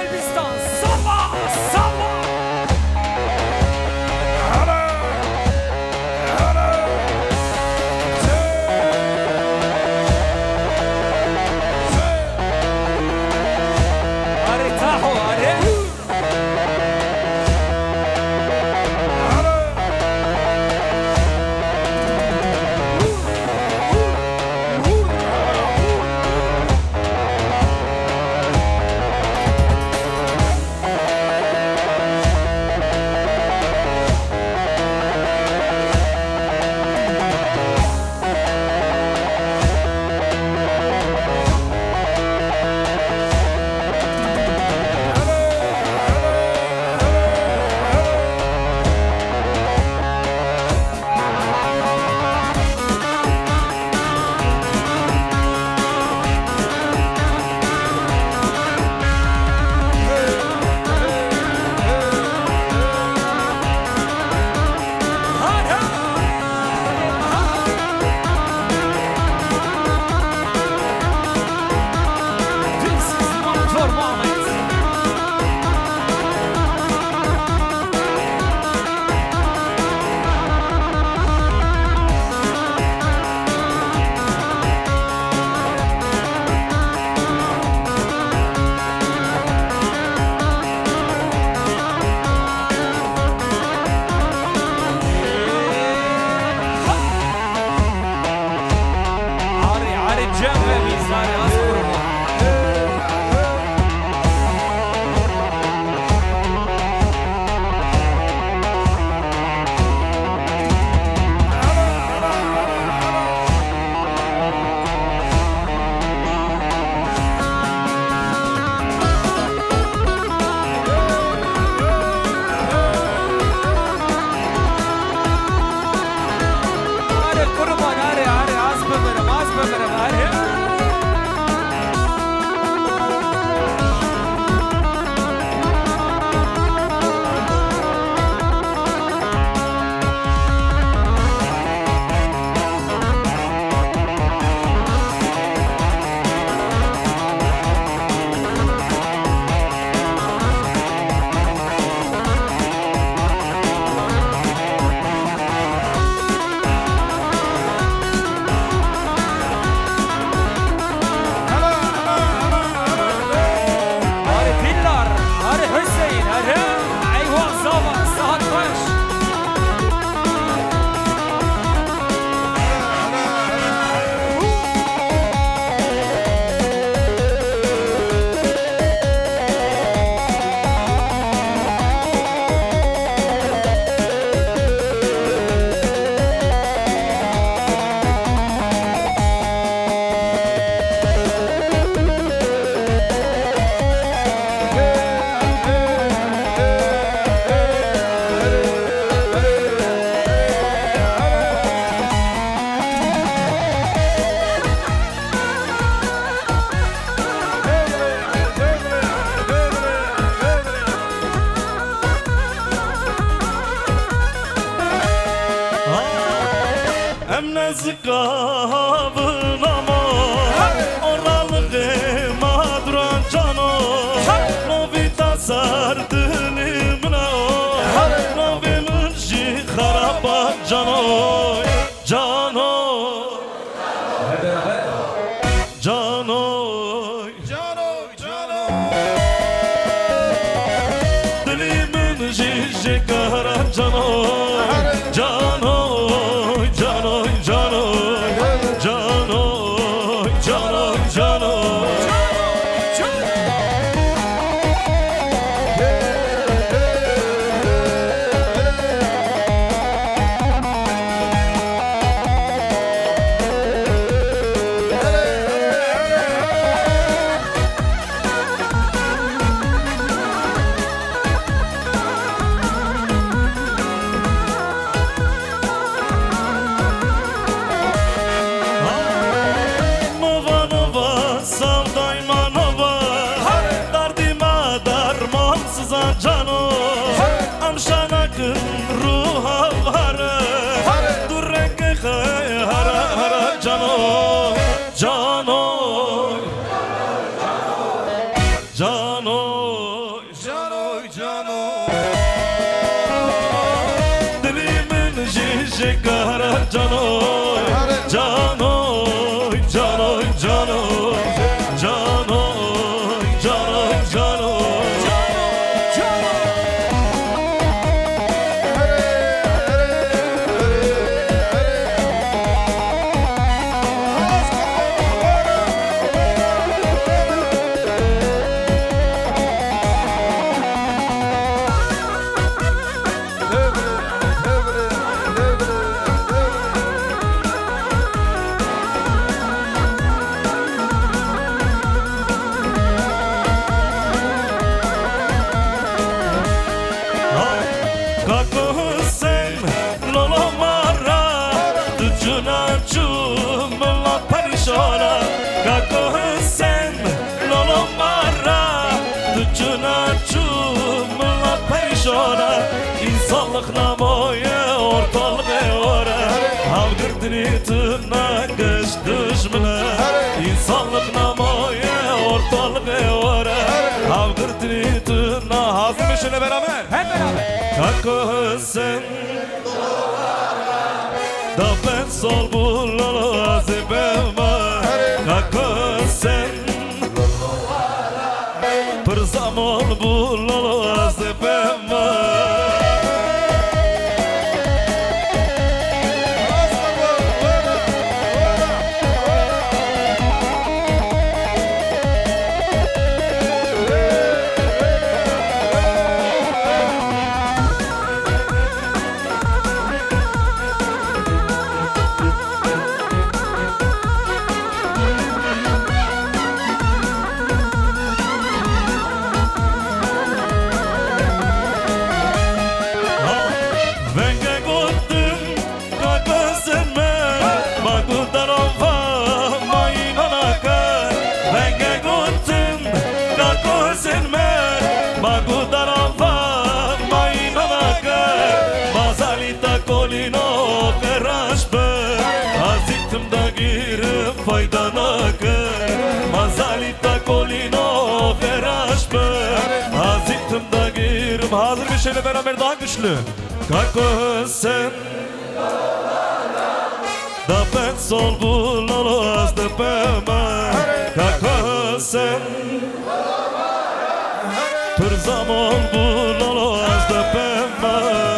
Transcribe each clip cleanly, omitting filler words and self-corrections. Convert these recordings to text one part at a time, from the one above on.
Elbistan sabah sabah. Zıkkavın ama oralı madran cano Novita sardını mına Novi mırjı karaba cano Cano Cano Dilimin jişi kara cano Cano Cano, amşanakın ruha hara, durreke hara hara cano, cano, cano. Jekara Janoy Janoy Janoy Janoy Janoy Janoy Janoy Kako sen lolo mara Tujuna chumla parishona Kako sen lolo mara Tujuna chumla parishona İnsanlık namoya ortalığı ora Havgirdini tırnakış düşmüne İnsanlık namoya ortalığı ora Havgirdini tırnakış Hazım işine beraber Hep beraber. Kako sen da ben sol bulalo azibema Kako sen bir zaman bulalo azibema Faydana kır Mazalita kolino feraşbe Haziktim da girim Hazır bir şeyle beraber daha güçlü Kako sen da ben sol bulalo az da pema Kako sen Tır zaman bulalo az da pema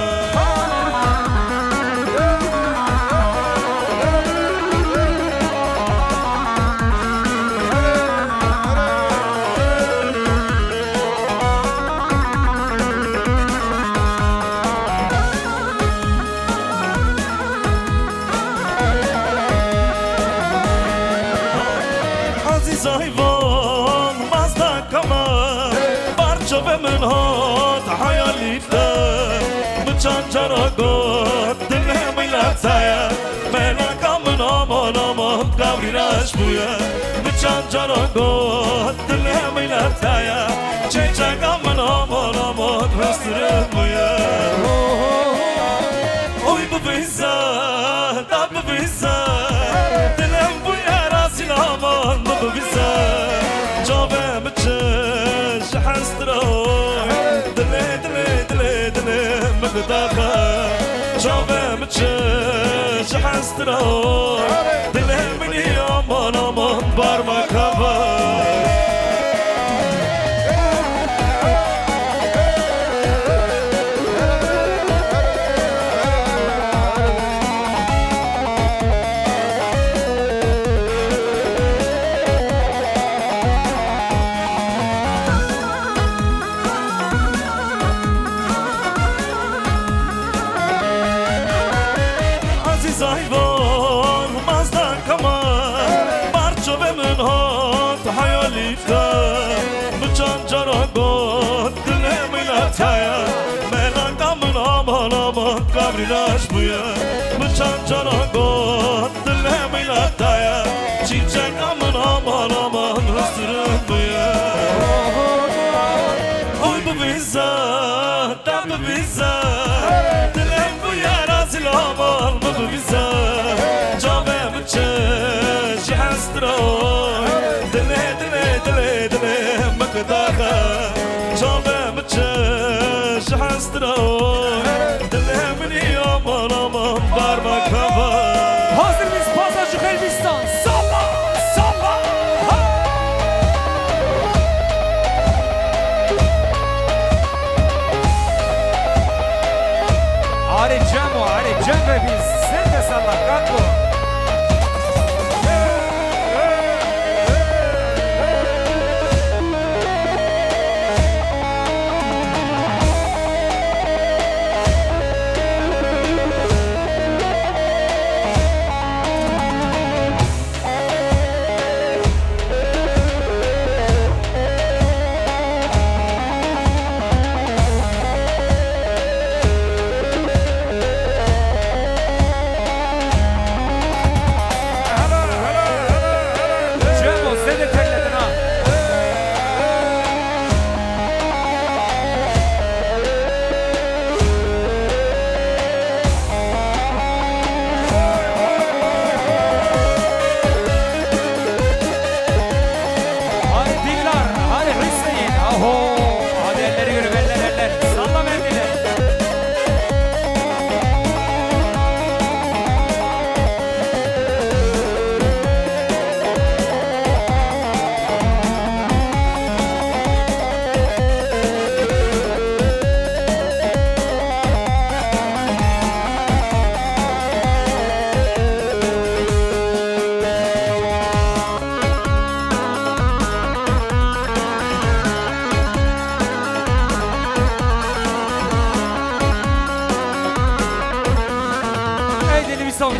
Hayvan mazda kama Barça ve menhat hayalite Bıçan caragot Dinle milataya Melakamın aman aman Kavrinaş buya Bıçan caragot Dinle milataya Çiçek aman aman aman Hıstırım buya Oy bu biza Da bu biza Dilem buya Rasil aman bu biza Cavem çeş Hastırım Dile dile dile dile Mıgdaga Cavem çeş Hastırım Dile mini aman aman Barma kava Hayvan mazda kama Barça ve menhat hayalite Bıçan caragot Dile milataya Melakamın aman aman Kavrinaş buya Bıçan caragot Dile milataya Çiçek aman aman aman Hıstırım buya Oy bu biza Da bu biza Dilem buya Rasil aman bu biza Cavem çeş Hastırım Dile dile dile dile Mıgdaga Cavem çeş Hastırım Dile mini aman aman Bar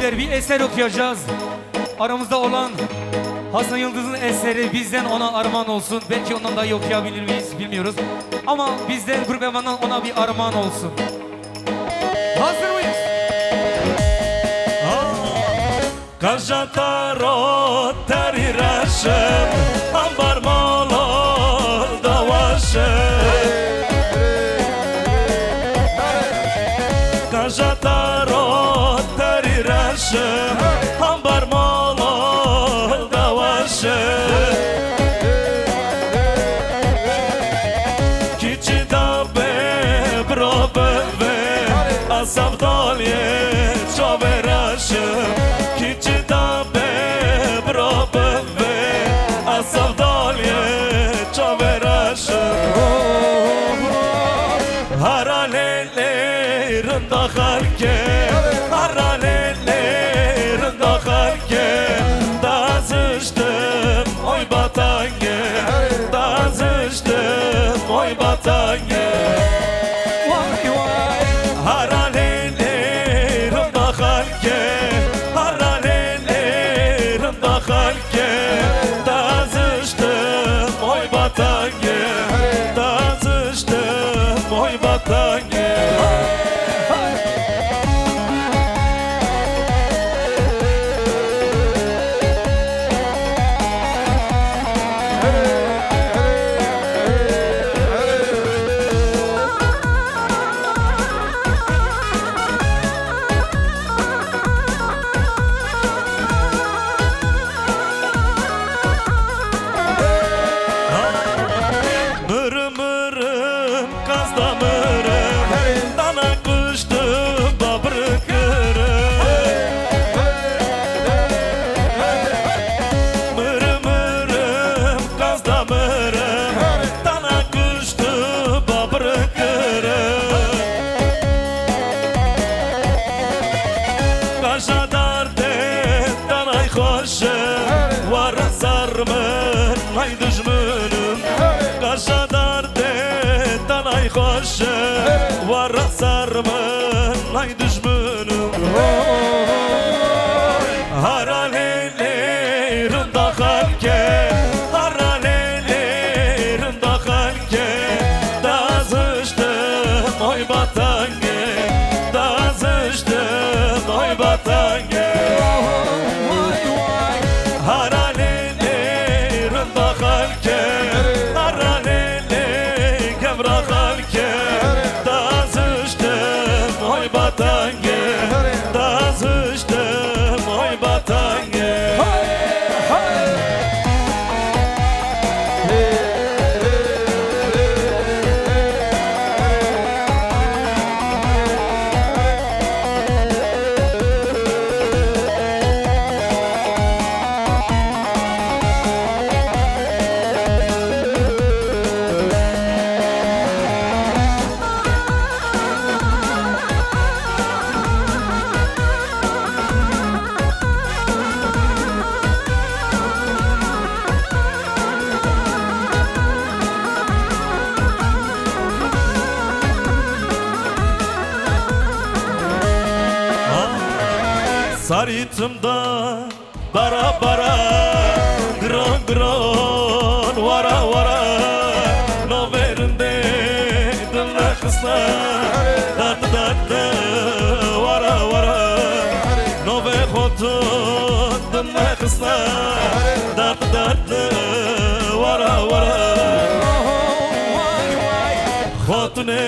abiler bir eser okuyacağız. Aramızda olan Hasan Yıldız'ın eseri bizden ona armağan olsun. Belki ondan daha iyi okuyabilir miyiz bilmiyoruz. Ama bizden Grup Evan'dan ona bir armağan olsun. Hazır mıyız? Kažataro tari rašem, ambar malo da vašem. Kažataro tari rašem, ambar malo da vašem. Kiči da be probeve, a sam dolje čove rašem. Kiči da be probeve, a sam dolje čove rašem. Haralele rında halke, haralele rında halke. Da zıştım oy batange, da zıştım oy batange. Vay vay. Haralele rında halke, haralele rında halke. Da zıştım oy batange, da zıştım oy batange. Mırmırım kazda mırım, danak kuştum babrıkırım. Mırmırım kazda mırım, danak kuştum babrıkırım. Kaşadar de danay hoşum, var zarmın ay düşmünüm. Kaşadar de danay hoşum, var zarmın ay düşmünüm. Haralele rında halke, haralele rında halke. Da zıştım oy batange, da zıştım oy batange. Haralele rında halke, haralele kevra halke. Da zıştım oy batange, da zıştım oy batange. Sarıtımda bara bara, gron gron vara vara. Noverinde dınla kısla, tatlı tatlı vara vara. Nove hotu dınla kısla, tatlı tatlı vara vara. Hotune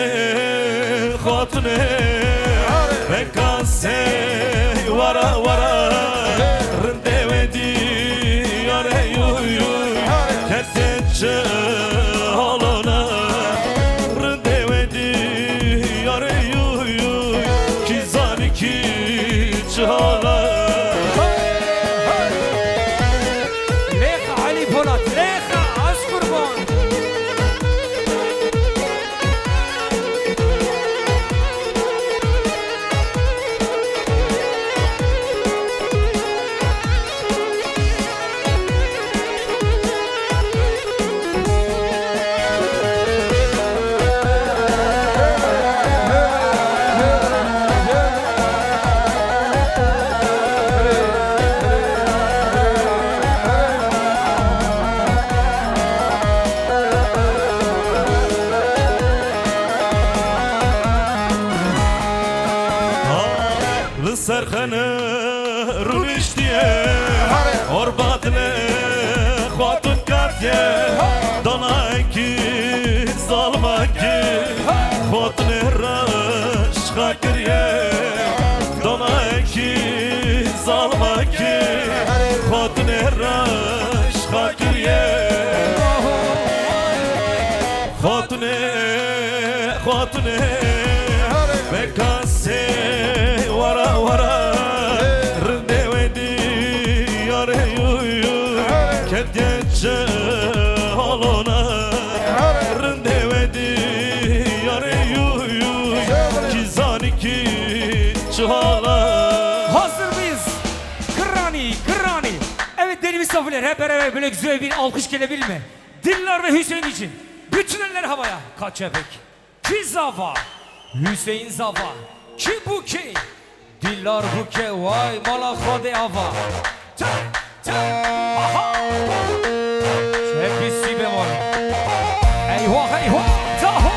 hotune rekase vara vara. Rındevedi yare yuy yuy, kertece holona. Rındevedi yare yuy yuy, kizani ki çhala. Leha Ali Polat, leha az kurban. سرخنه رونشتیه اربادله خاتون کردیه دانایکی ظالمکی خاتون رش خاکریه دانایکی ظالمکی خاتون رش خاکریه خاتونه خاتونه بکاسه ورا ورا رنده ودی یاره یو کدیچه هالونا رنده ودی یاره یو کیزانی کی çuhala. Hazır mıyız? Kırrani, Kırrani. Evet değerli misafirler, hep beraber böyle güzel bir alkış gelebilir mi? Diller ve Hüseyin için. Bütün eller havaya. Kaç epek. Ki zava. Hüseyin zava. Ki buke. Dillar buke. Vay malakade ava. Ta ta. Aha. Hepsi bemol. Eyvah eyvah. Tahu.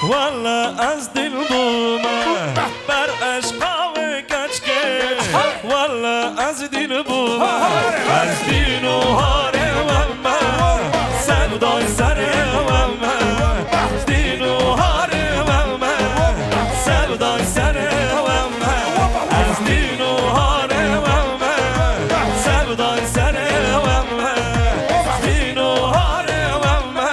والله از دل بومه بر عشقا و کچکه والله از دل بومه از دین و هاره ومه سودای سره ومه از دین و هاره ومه سودای سره ومه از دین و هاره ومه سودای سره ومه از دین و هاره ومه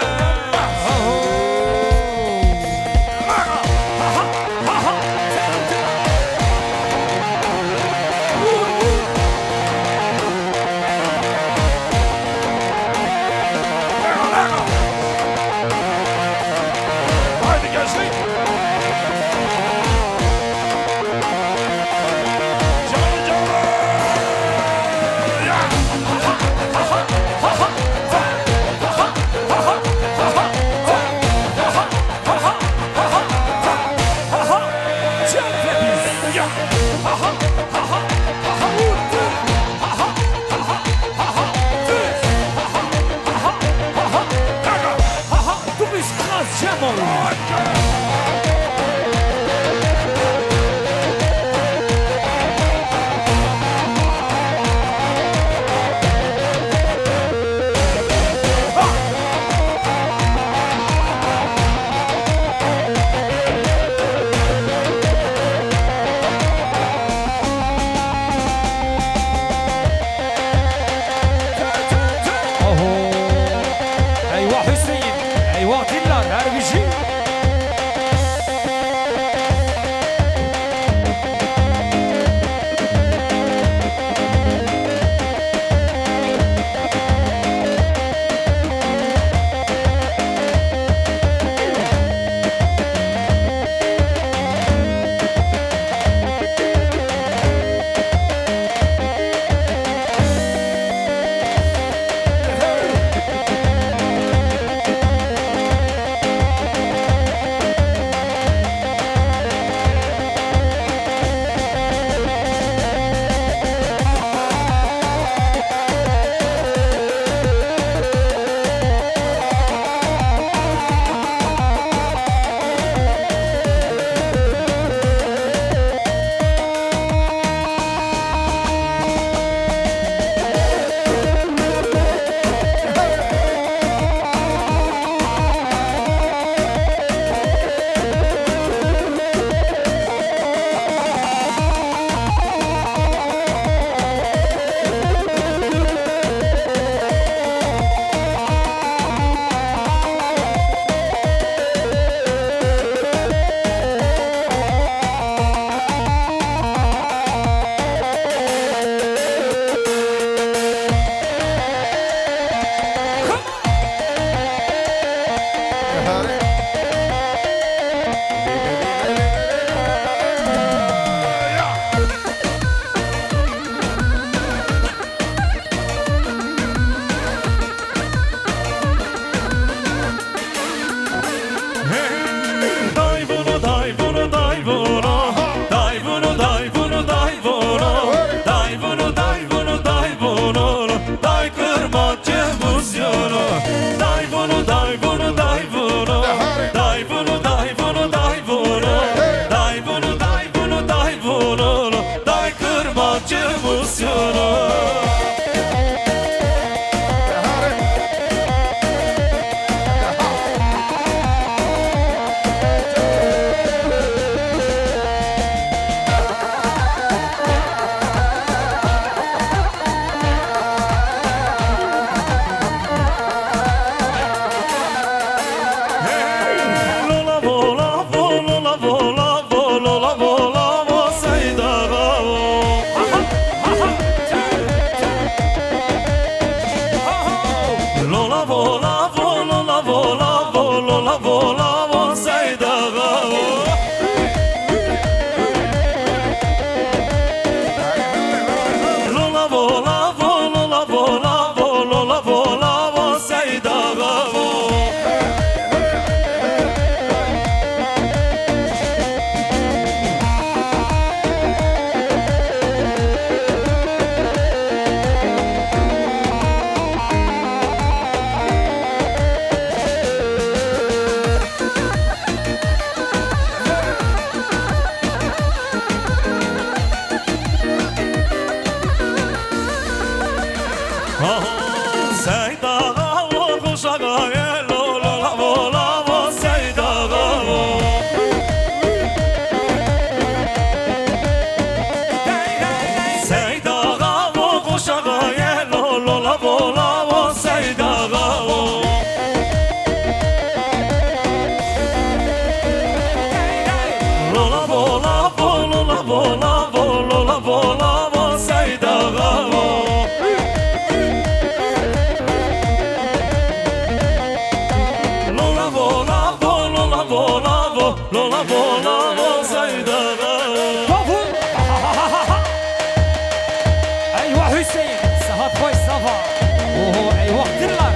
Fatkoy Safa. Oho eyvahtırlar.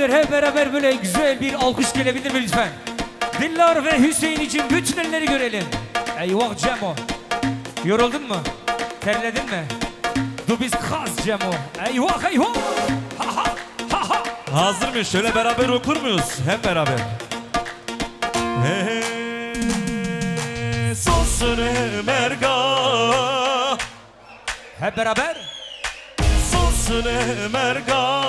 Hep beraber böyle güzel bir alkış gelebilir mi lütfen? Dillar ve Hüseyin için bütün elleri görelim. Eyvah Cemo. Yoruldun mu? Terledin mi? Du biz kaz Cemo. Eyvah eyvah. Ha ha ha ha. Hazır mıyız? Şöyle beraber okur muyuz? Hep beraber. Sosune merga. Hep beraber. Sosune merga.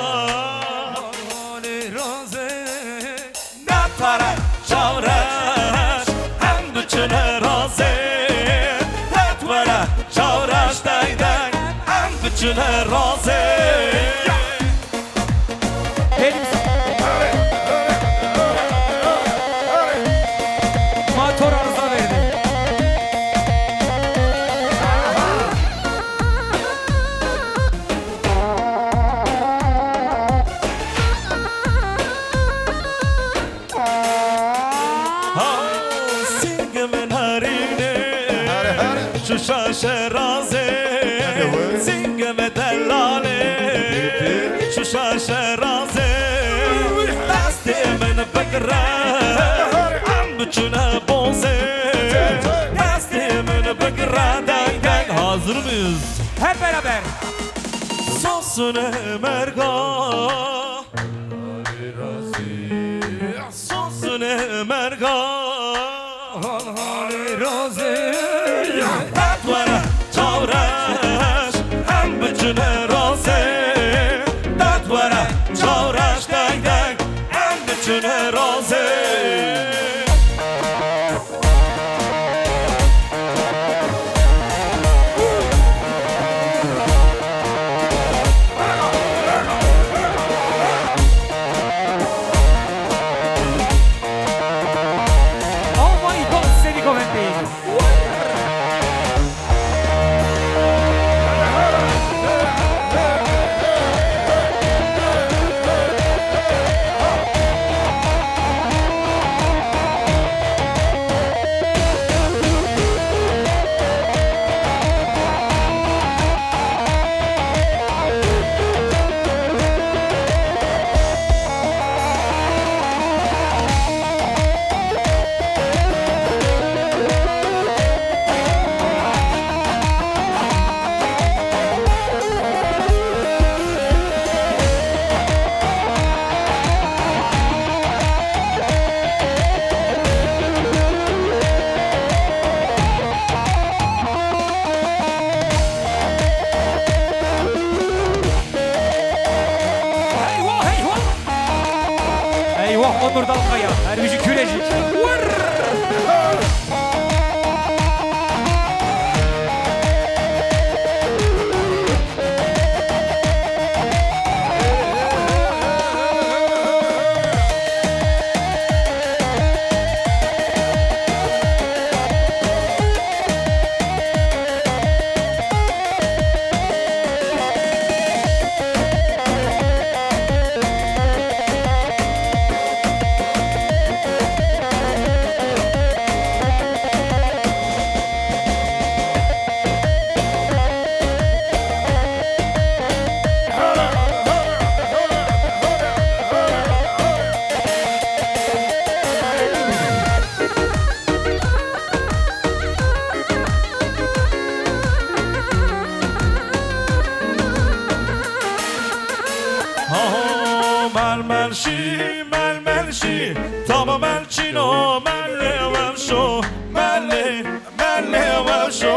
Natara çavraş hem bütüne razı. Natvara çavraş daydan hem bütüne razı. Motor arıza verdi. Şu şaşeraze Singeme dellale Şu şaşeraze Lastiğimin bekre Am bütüne boze Lastiğimin bekre Deng deng. Hazır mıyız? Hep beraber. Sosune merga Sosune merga Tatvara çavraş hem bütüne razı. Tatvara çavraş deng deng hem bütüne razı. Oh my God, seni kovendi. Eyvah Onur Dalkaya, Erbici Kürecik. melmelşi melmelşi tamam melçino melle vevşo melle melle vevşo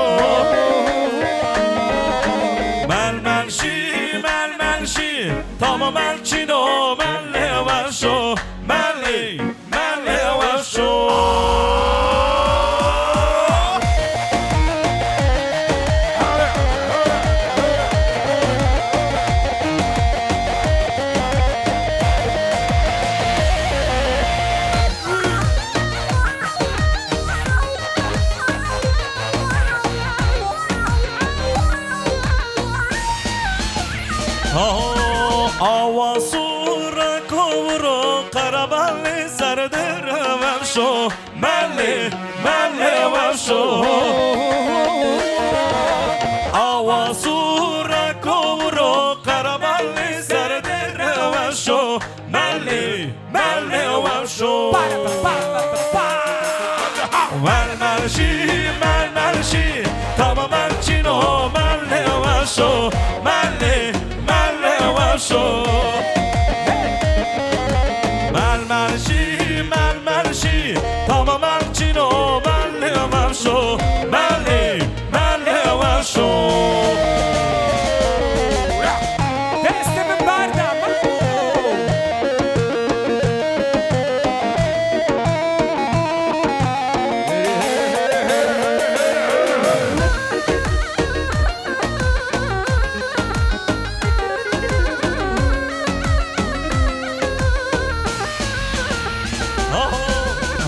melmelşi melmelşi tamam melçino melle vevşo melle melle vevşo Avasura kovro karaballi sardır vevşo Melli melli vevşo Avasura kovro karaballi sardır vevşo Melli melli vevşo Melmelşi tamam melçino melli vevşo Melli melli vevşo melmelşi tamam melçino melli vevşo Melli melli vevşo Testimi barda.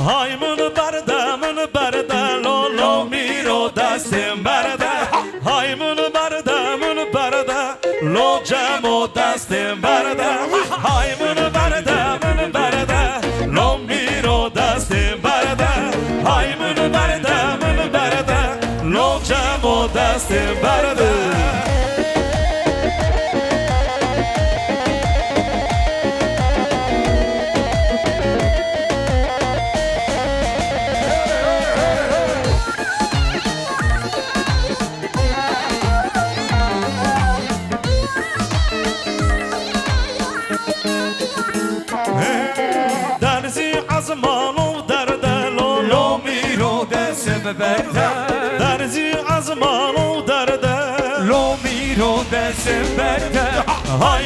Hay mını barda lo lo miro dastem barda Hay mını barda lo camo dastem barda Hay mını barda lo miro dastem barda Hay mını barda lo camo dastem barda درزی از مانو درد لولو میرو دستم برده درزی از مانو درد لو میرو دستم برده های